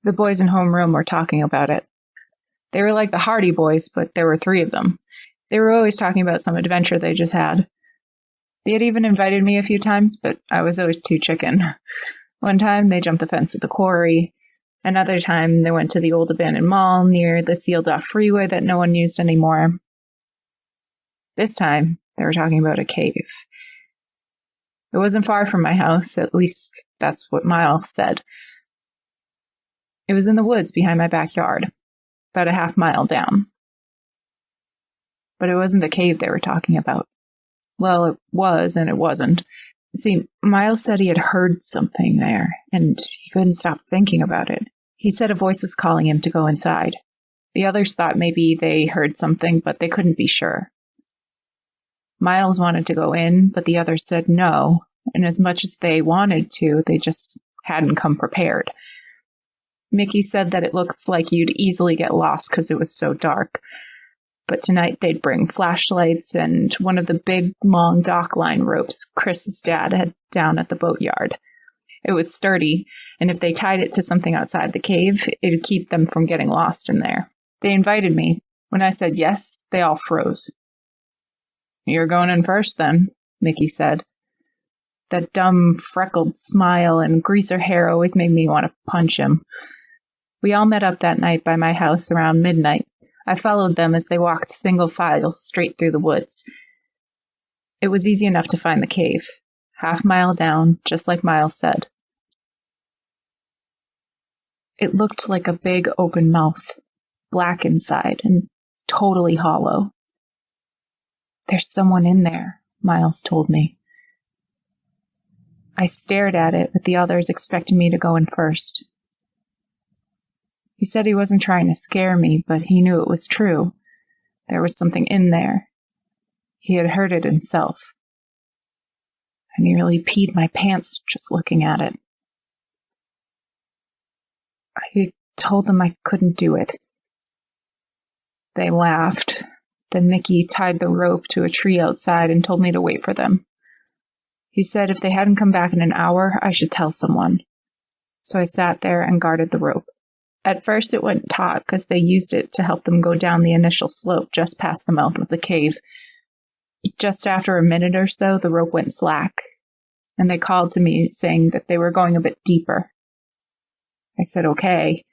The boys in homeroom were talking about it. They were like the Hardy Boys, but there were 3 of them. They were always talking about some adventure they just had. They had even invited me a few times, but I was always too chicken. One time, they jumped the fence at the quarry. Another time, they went to the old abandoned mall near the sealed-off freeway that no one used anymore. This time, they were talking about a cave. It wasn't far from my house, at least that's what Miles said. It was in the woods behind my backyard, about a half-mile down. But it wasn't the cave they were talking about. Well, it was and it wasn't. See, Miles said he had heard something there, and he couldn't stop thinking about it. He said a voice was calling him to go inside. The others thought maybe they heard something, but they couldn't be sure. Miles wanted to go in, but the others said no, and as much as they wanted to, they just hadn't come prepared. Mickey said that it looks like you'd easily get lost because it was so dark. But tonight they'd bring flashlights and one of the big, long dock line ropes Chris's dad had down at the boatyard. It was sturdy, and if they tied it to something outside the cave, it'd keep them from getting lost in there. They invited me. When I said yes, they all froze. "You're going in first, then," Mickey said. That dumb, freckled smile and greaser hair always made me want to punch him. We all met up that night by my house around midnight. I followed them as they walked single file straight through the woods. It was easy enough to find the cave, half-mile down, just like Miles said. It looked like a big open mouth, black inside and totally hollow. "There's someone in there," Miles told me. I stared at it with the others expecting me to go in first. He said he wasn't trying to scare me, but he knew it was true. There was something in there. He had heard it himself. I nearly peed my pants just looking at it. I told them I couldn't do it. They laughed. Then Mickey tied the rope to a tree outside and told me to wait for them. He said if they hadn't come back in an hour, I should tell someone. So I sat there and guarded the rope. At first it went taut because they used it to help them go down the initial slope just past the mouth of the cave. Just after a minute or so, the rope went slack, and they called to me saying that they were going a bit deeper. I said okay,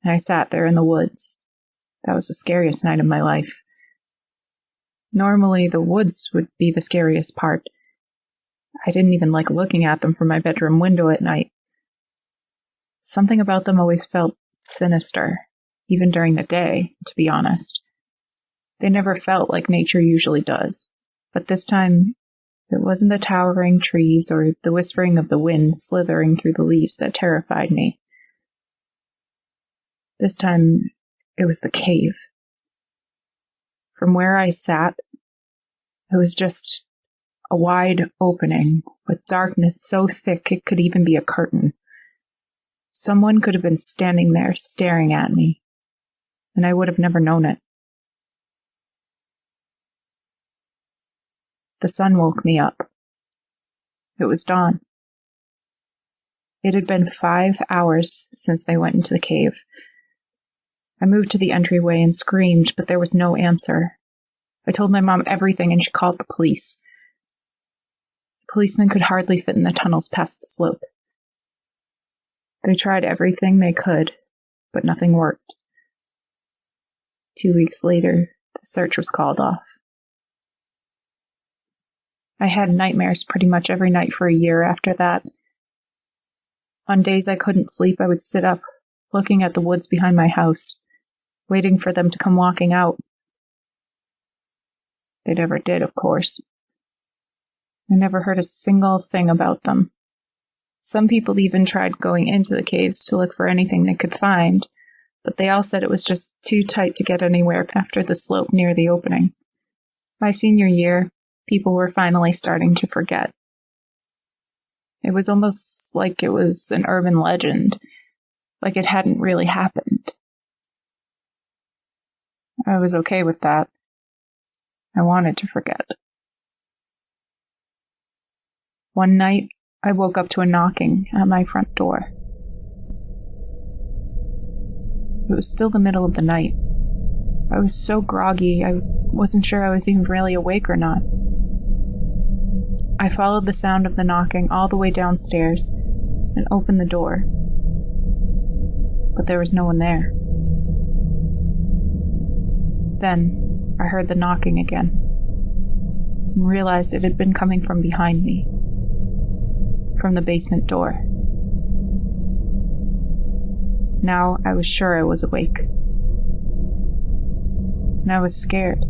and I sat there in the woods. That was the scariest night of my life. Normally, the woods would be the scariest part. I didn't even like looking at them from my bedroom window at night. Something about them always felt sinister, even during the day, to be honest. They never felt like nature usually does, but this time it wasn't the towering trees or the whispering of the wind slithering through the leaves that terrified me. This time it was the cave. From where I sat, it was just a wide opening with darkness so thick it could even be a curtain. Someone could have been standing there staring at me, and I would have never known it. The sun woke me up. It was dawn. It had been 5 hours since they went into the cave. I moved to the entryway and screamed, but there was no answer. I told my mom everything, and she called the police. The policemen could hardly fit in the tunnels past the slope. They tried everything they could, but nothing worked. 2 weeks later, the search was called off. I had nightmares pretty much every night for a year after that. On days I couldn't sleep, I would sit up, looking at the woods behind my house, waiting for them to come walking out. They never did, of course. I never heard a single thing about them. Some people even tried going into the caves to look for anything they could find, but they all said it was just too tight to get anywhere after the slope near the opening. My senior year, people were finally starting to forget. It was almost like it was an urban legend, like it hadn't really happened. I was okay with that. I wanted to forget. One night, I woke up to a knocking at my front door. It was still the middle of the night. I was so groggy, I wasn't sure I was even really awake or not. I followed the sound of the knocking all the way downstairs and opened the door. But there was no one there. Then I heard the knocking again and realized it had been coming from behind me, from the basement door. Now I was sure I was awake. And I was scared.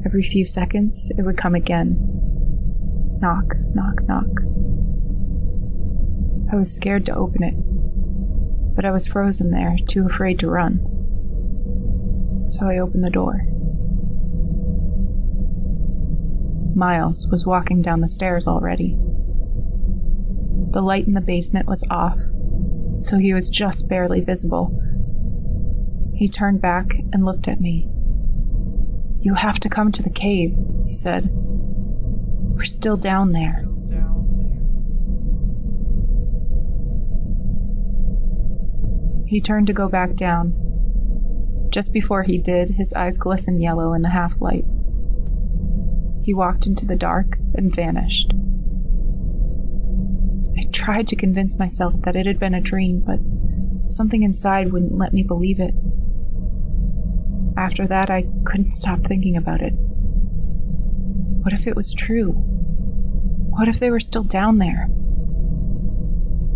Every few seconds, it would come again. Knock, knock, knock. I was scared to open it, but I was frozen there, too afraid to run. So I opened the door. Miles was walking down the stairs already. The light in the basement was off, so he was just barely visible. He turned back and looked at me. "You have to come to the cave," he said. "We're still down there." He turned to go back down. Just before he did, his eyes glistened yellow in the half-light. He walked into the dark and vanished. I tried to convince myself that it had been a dream, but something inside wouldn't let me believe it. After that, I couldn't stop thinking about it. What if it was true? What if they were still down there?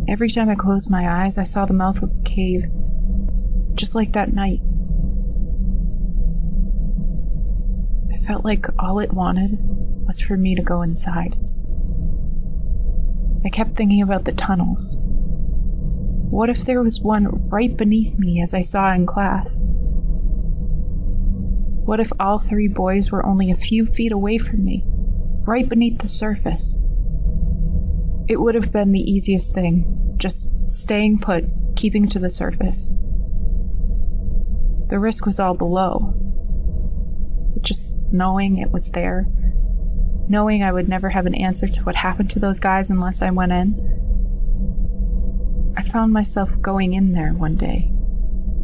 Every time I closed my eyes, I saw the mouth of the cave, just like that night. I felt like all it wanted was for me to go inside. I kept thinking about the tunnels. What if there was one right beneath me as I saw in class? What if all three boys were only a few feet away from me, right beneath the surface? It would have been the easiest thing, just staying put, keeping to the surface. The risk was all below. Just knowing it was there, knowing I would never have an answer to what happened to those guys unless I went in. I found myself going in there one day,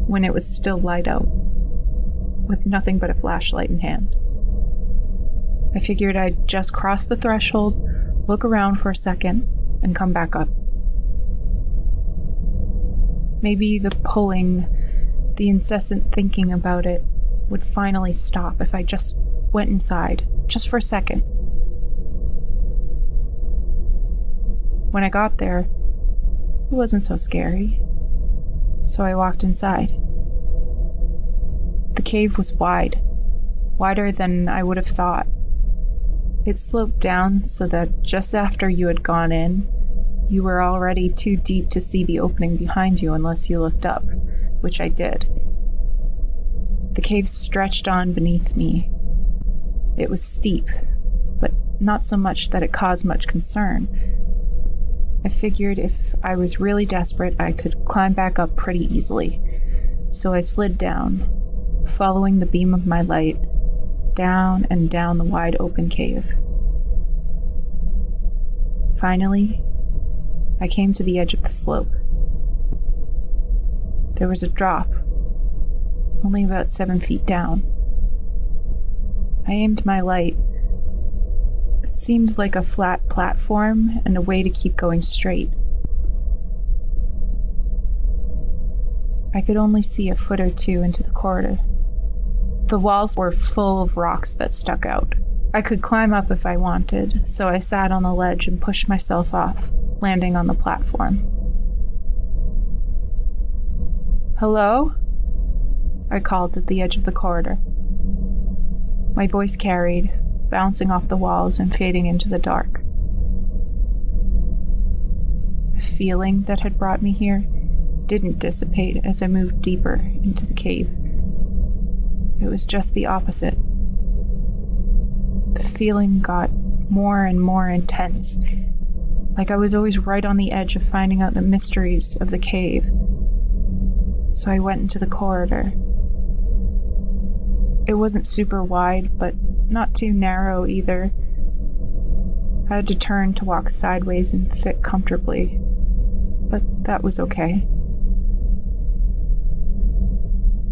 when it was still light out, with nothing but a flashlight in hand. I figured I'd just cross the threshold, look around for a second, and come back up. Maybe the pulling, the incessant thinking about it would finally stop if I just went inside, just for a second. When I got there, it wasn't so scary, so I walked inside. The cave was wide, wider than I would have thought. It sloped down so that just after you had gone in, you were already too deep to see the opening behind you unless you looked up, which I did. The cave stretched on beneath me. It was steep, but not so much that it caused much concern. I figured if I was really desperate, I could climb back up pretty easily. So I slid down, following the beam of my light, down and down the wide open cave. Finally, I came to the edge of the slope. There was a drop, only about 7 feet down. I aimed my light. It seemed like a flat platform and a way to keep going straight. I could only see a foot or two into the corridor. The walls were full of rocks that stuck out. I could climb up if I wanted, so I sat on the ledge and pushed myself off, landing on the platform. "Hello?" I called at the edge of the corridor. My voice carried, bouncing off the walls and fading into the dark. The feeling that had brought me here didn't dissipate as I moved deeper into the cave. It was just the opposite. The feeling got more and more intense, like I was always right on the edge of finding out the mysteries of the cave. So I went into the corridor. It wasn't super wide, but not too narrow either. I had to turn to walk sideways and fit comfortably, but that was okay.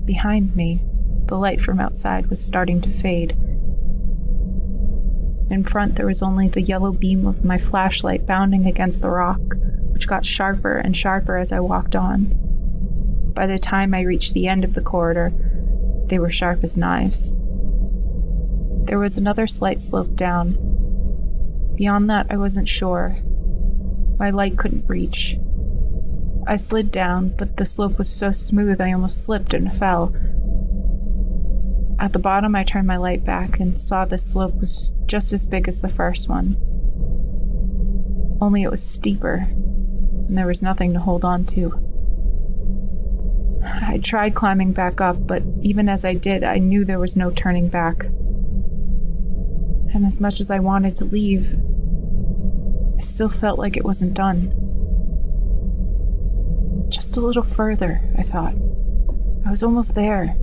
Behind me, the light from outside was starting to fade. In front, there was only the yellow beam of my flashlight bounding against the rock, which got sharper and sharper as I walked on. By the time I reached the end of the corridor, they were sharp as knives. There was another slight slope down. Beyond that, I wasn't sure. My light couldn't reach. I slid down, but the slope was so smooth I almost slipped and fell. At the bottom, I turned my light back and saw the slope was just as big as the first one. Only it was steeper, and there was nothing to hold on to. I tried climbing back up, but even as I did, I knew there was no turning back. And as much as I wanted to leave, I still felt like it wasn't done. Just a little further, I thought. I was almost there.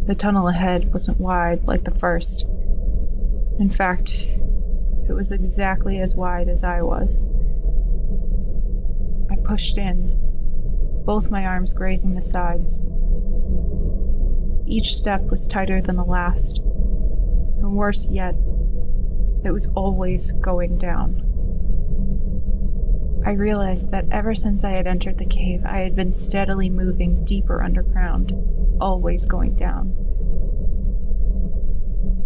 The tunnel ahead wasn't wide like the first. In fact, it was exactly as wide as I was. I pushed in, both my arms grazing the sides. Each step was tighter than the last, and worse yet, it was always going down. I realized that ever since I had entered the cave, I had been steadily moving deeper underground, always going down.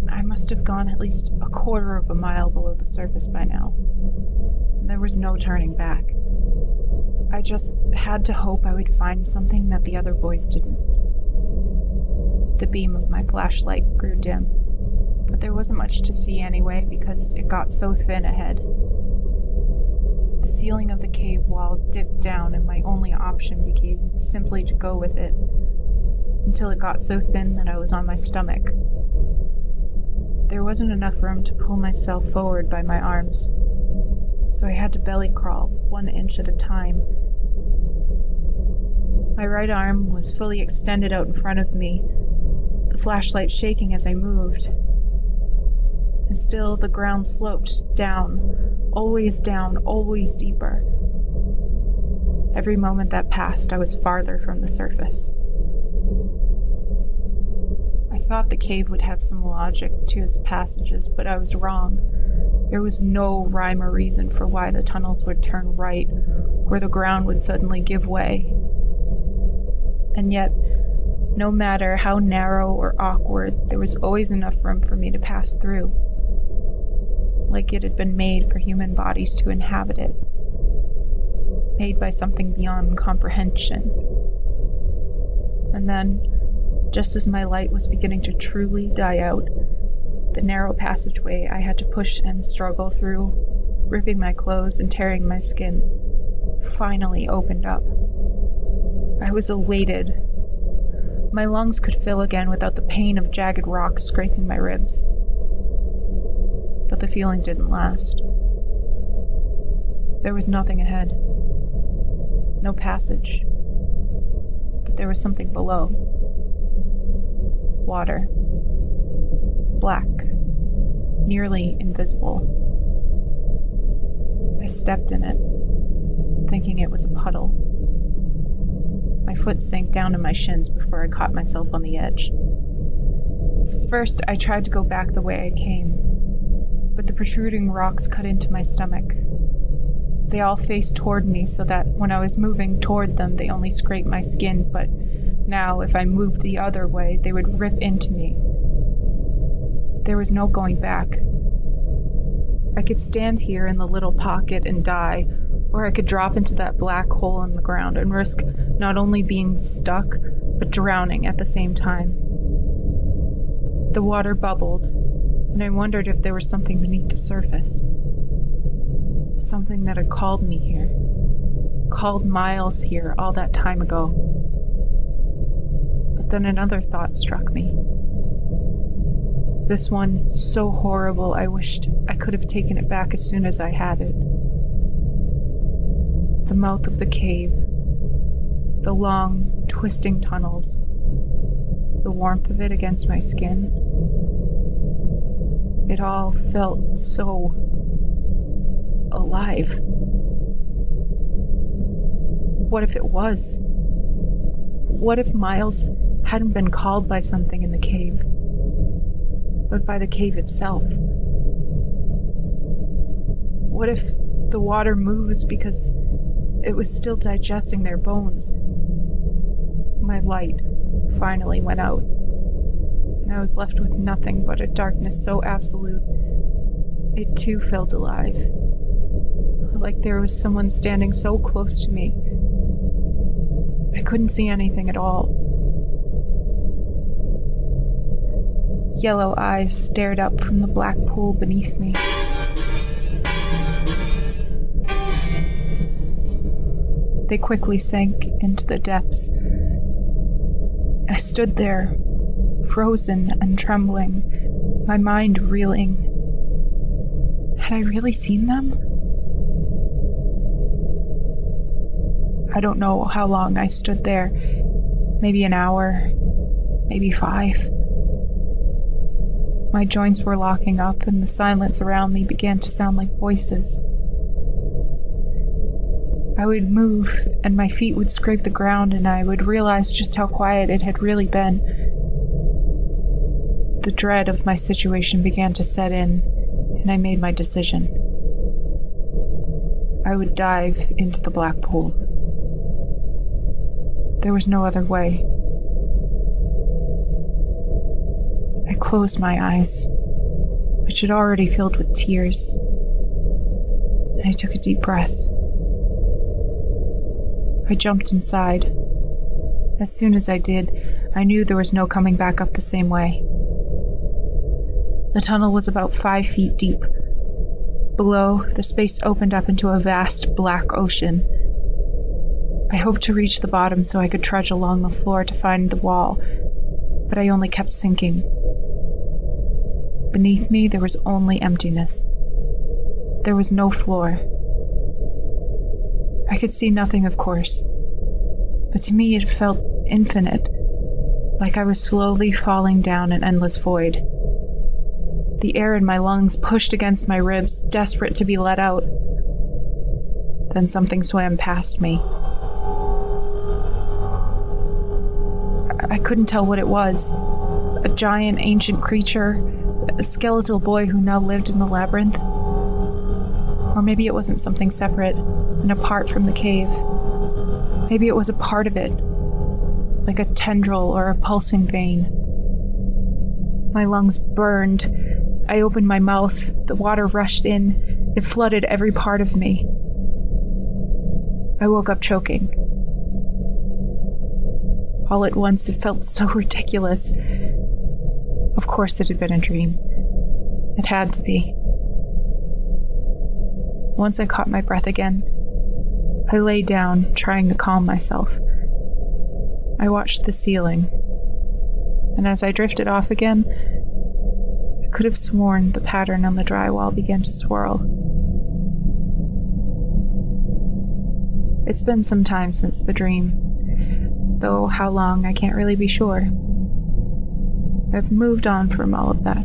I must have gone at least a quarter of a mile below the surface by now. There was no turning back. I just had to hope I would find something that the other boys didn't. The beam of my flashlight grew dim, but there wasn't much to see anyway because it got so thin ahead. The ceiling of the cave wall dipped down and my only option became simply to go with it, until it got so thin that I was on my stomach. There wasn't enough room to pull myself forward by my arms, so I had to belly crawl 1 inch at a time. My right arm was fully extended out in front of me, the flashlight shaking as I moved. And still the ground sloped down, always deeper. Every moment that passed, I was farther from the surface. I thought the cave would have some logic to its passages, but I was wrong. There was no rhyme or reason for why the tunnels would turn right, or the ground would suddenly give way. And yet, no matter how narrow or awkward, there was always enough room for me to pass through, like it had been made for human bodies to inhabit it, made by something beyond comprehension. And then, just as my light was beginning to truly die out, the narrow passageway I had to push and struggle through, ripping my clothes and tearing my skin, finally opened up. I was elated. My lungs could fill again without the pain of jagged rocks scraping my ribs. But the feeling didn't last. There was nothing ahead. No passage. But there was something below. Water. Black. Nearly invisible. I stepped in it, thinking it was a puddle. My foot sank down to my shins before I caught myself on the edge. First, I tried to go back the way I came, but the protruding rocks cut into my stomach. They all faced toward me so that when I was moving toward them, they only scraped my skin, but now, if I moved the other way, they would rip into me. There was no going back. I could stand here in the little pocket and die, or I could drop into that black hole in the ground and risk not only being stuck, but drowning at the same time. The water bubbled, and I wondered if there was something beneath the surface. Something that had called me here. Called Miles here all that time ago. But then another thought struck me. This one, so horrible, I wished I could have taken it back as soon as I had it. The mouth of the cave. The long, twisting tunnels. The warmth of it against my skin. It all felt so alive. what if it was? What if Miles hadn't been called by something in the cave, but by the cave itself? What if the water moves because it was still digesting their bones? My light finally went out, and I was left with nothing but a darkness so absolute, it too felt alive. Like there was someone standing so close to me. I couldn't see anything at all. Yellow eyes stared up from the black pool beneath me. They quickly sank into the depths. I stood there, frozen and trembling, my mind reeling. Had I really seen them? I don't know how long I stood there. Maybe an hour, maybe 5. My joints were locking up and the silence around me began to sound like voices. I would move and my feet would scrape the ground and I would realize just how quiet it had really been. The dread of my situation began to set in and I made my decision. I would dive into the black pool. There was no other way. I closed my eyes, which had already filled with tears, and I took a deep breath. I jumped inside. As soon as I did, I knew there was no coming back up the same way. The tunnel was about 5 feet deep. Below, the space opened up into a vast black ocean. I hoped to reach the bottom so I could trudge along the floor to find the wall, but I only kept sinking. Beneath me, there was only emptiness. There was no floor. I could see nothing, of course, but to me it felt infinite, like I was slowly falling down an endless void. The air in my lungs pushed against my ribs, desperate to be let out. Then something swam past me. I couldn't tell what it was. A giant ancient creature, a skeletal boy who now lived in the labyrinth. Or maybe it wasn't something separate and apart from the cave. Maybe it was a part of it, like a tendril or a pulsing vein. My lungs burned. I opened my mouth. The water rushed in. It flooded every part of me. I woke up choking. All at once, it felt so ridiculous. Of course it had been a dream. It had to be. Once I caught my breath again, I lay down, trying to calm myself. I watched the ceiling, and as I drifted off again, I could have sworn the pattern on the drywall began to swirl. It's been some time since the dream, though how long I can't really be sure. I've moved on from all of that.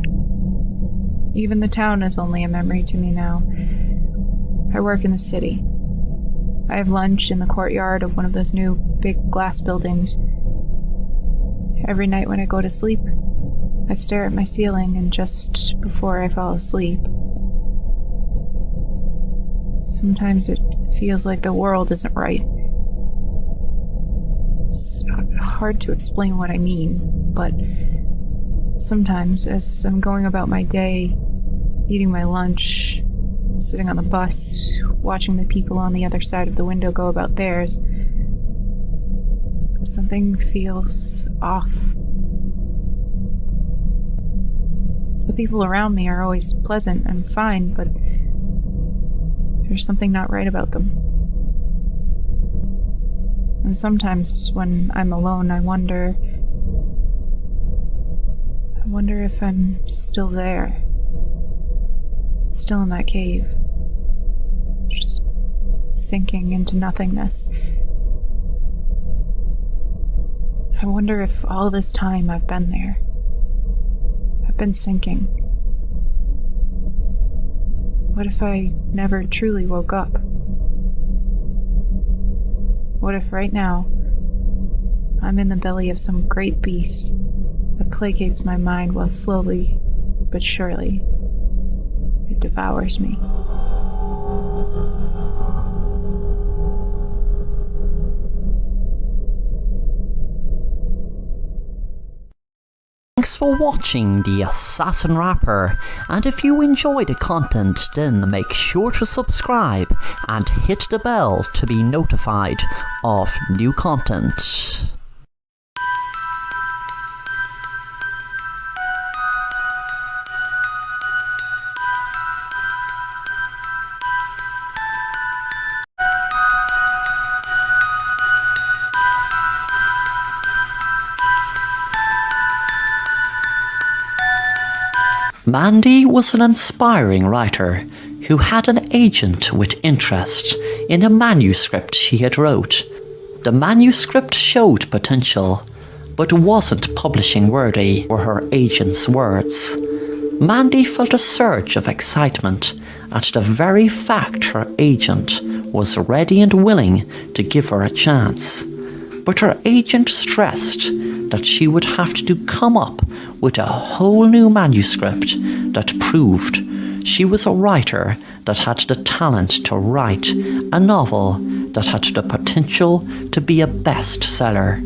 Even the town is only a memory to me now. I work in the city. I have lunch in the courtyard of one of those new big glass buildings. Every night when I go to sleep, I stare at my ceiling, and just before I fall asleep, sometimes it feels like the world isn't right. It's hard to explain what I mean, but sometimes as I'm going about my day, eating my lunch, sitting on the bus, watching the people on the other side of the window go about theirs, something feels off. The people around me are always pleasant and fine, but there's something not right about them. And sometimes when I'm alone, I wonder if I'm still there. Still in that cave. Just sinking into nothingness. I wonder if all this time I've been there. I've been sinking. What if I never truly woke up? What if right now I'm in the belly of some great beast that placates my mind while slowly but surely it devours me? Thanks for watching The Assassin Rapper, and if you enjoy the content then make sure to subscribe and hit the bell to be notified of new content. Mandy was an inspiring writer who had an agent with interest in a manuscript she had wrote. The manuscript showed potential, but wasn't publishing worthy, were her agent's words. Mandy felt a surge of excitement at the very fact her agent was ready and willing to give her a chance. But her agent stressed that she would have to come up with a whole new manuscript that proved she was a writer that had the talent to write a novel that had the potential to be a bestseller.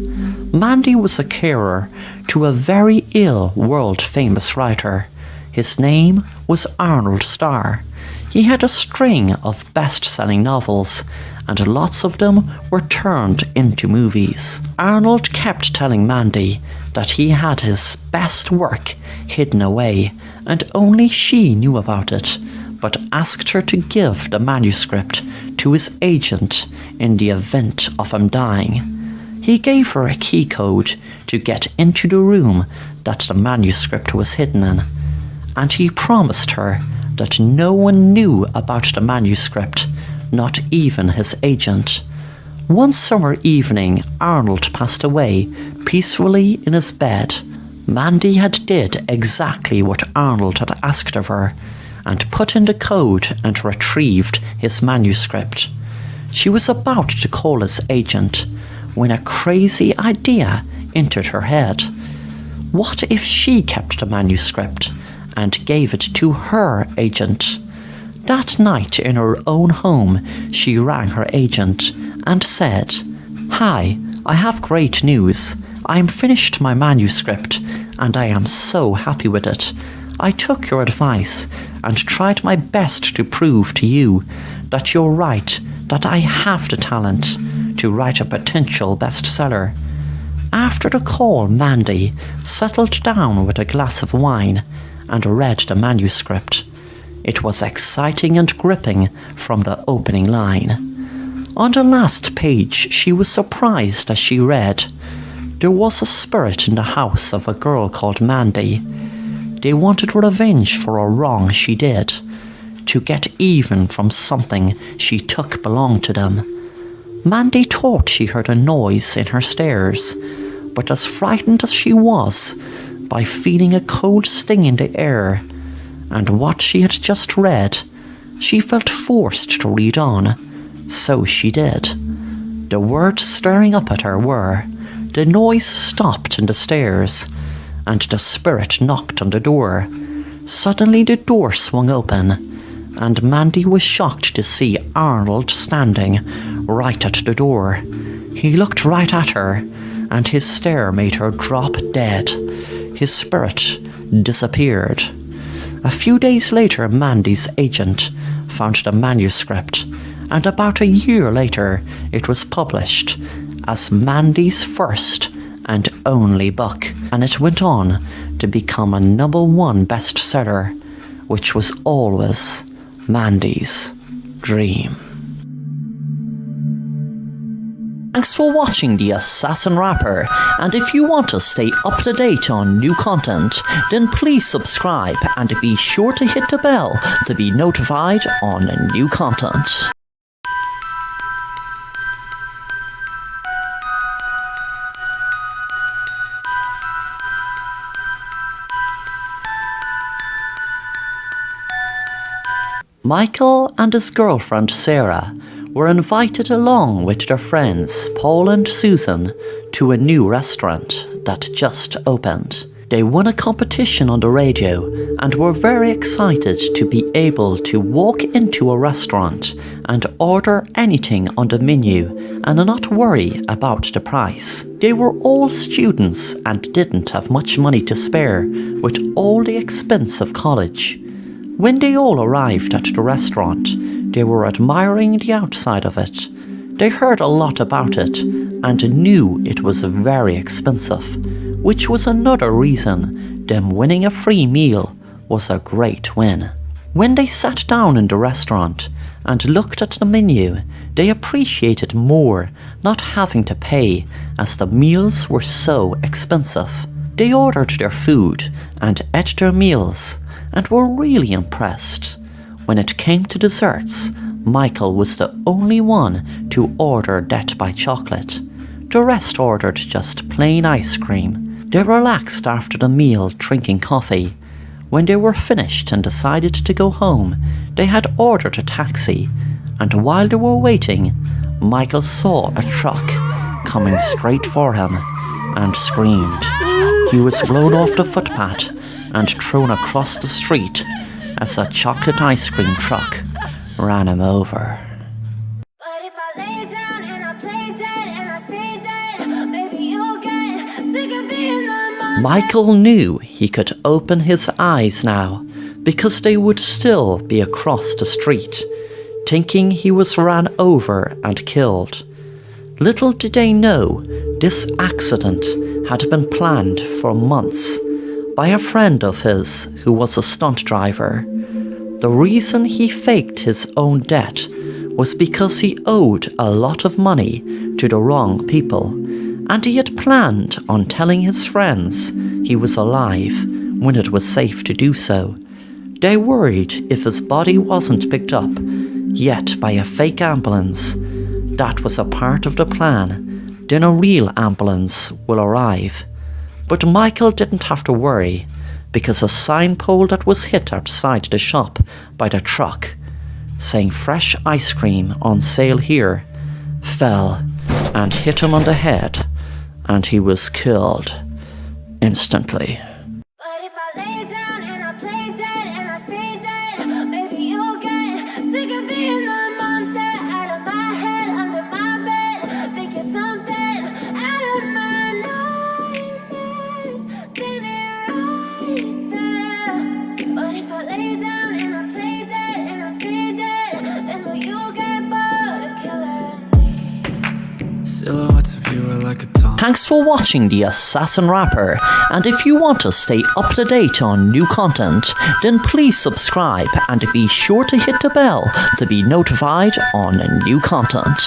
Mandy was a carer to a very ill world-famous writer. His name was Arnold Starr. He had a string of best-selling novels, and lots of them were turned into movies. Arnold kept telling Mandy that he had his best work hidden away, and only she knew about it, but asked her to give the manuscript to his agent in the event of him dying. He gave her a key code to get into the room that the manuscript was hidden in, and he promised her that no one knew about the manuscript, not even his agent. One summer evening, Arnold passed away peacefully in his bed. Mandy had did exactly what Arnold had asked of her, and put in the code and retrieved his manuscript. She was about to call his agent when a crazy idea entered her head. What if she kept the manuscript and gave it to her agent? That night in her own home, she rang her agent and said, "Hi, I have great news. I'm finished my manuscript and I am so happy with it. I took your advice and tried my best to prove to you that you're right, that I have the talent to write a potential bestseller." After the call, Mandy settled down with a glass of wine and read the manuscript. It was exciting and gripping from the opening line. On the last page, she was surprised as she read, "There was a spirit in the house of a girl called Mandy. They wanted revenge for a wrong she did, to get even from something she took belonged to them. Mandy thought she heard a noise in her stairs, but as frightened as she was by feeling a cold sting in the air and what she had just read, she felt forced to read on. So she did. The words staring up at her were, "The noise stopped in the stairs, and the spirit knocked on the door." Suddenly the door swung open, and Mandy was shocked to see Arnold standing right at the door. He looked right at her, and his stare made her drop dead. His spirit disappeared. A few days later, Mandy's agent found the manuscript, and about a year later it was published as Mandy's first and only book, and it went on to become a #1 bestseller, which was always Mandy's dream. Thanks for watching The Assassin Rapper, and if you want to stay up to date on new content, then please subscribe and be sure to hit the bell to be notified on new content. Michael and his girlfriend Sarah were invited along with their friends Paul and Susan to a new restaurant that just opened. They won a competition on the radio and were very excited to be able to walk into a restaurant and order anything on the menu and not worry about the price. They were all students and didn't have much money to spare with all the expense of college. When they all arrived at the restaurant, they were admiring the outside of it. They heard a lot about it and knew it was very expensive, which was another reason them winning a free meal was a great win. When they sat down in the restaurant and looked at the menu, they appreciated more not having to pay as the meals were so expensive. They ordered their food and ate their meals and were really impressed. When it came to desserts, Michael was the only one to order Death by Chocolate. The rest ordered just plain ice cream. They relaxed after the meal drinking coffee. When they were finished and decided to go home, they had ordered a taxi, and while they were waiting, Michael saw a truck coming straight for him and screamed. He was blown off the footpath and thrown across the street as a chocolate ice cream truck ran him over. But if I lay down and I play dead and I stay dead, maybe you'll get sick of being the monster. Michael knew he could open his eyes now because they would still be across the street, thinking he was ran over and killed. Little did they know this accident had been planned for months by a friend of his who was a stunt driver. The reason he faked his own death was because he owed a lot of money to the wrong people, and he had planned on telling his friends he was alive when it was safe to do so. They worried if his body wasn't picked up yet by a fake ambulance. That was a part of the plan. Then a real ambulance will arrive. But Michael didn't have to worry, because a sign pole that was hit outside the shop by the truck, saying fresh ice cream on sale here, fell and hit him on the head, and he was killed instantly. But if I lay down and I play dead and I stay dead, maybe you'll get sick of being the monster out of my head, under my bed. Think you're something out of my nightmares. See me right there. But if I lay down and I play dead and I stay dead, then will you get bored of killing me? Silhouettes of you are like a taunt. Thanks for watching The Assassin Rapper, and if you want to stay up to date on new content, then please subscribe and be sure to hit the bell to be notified on new content.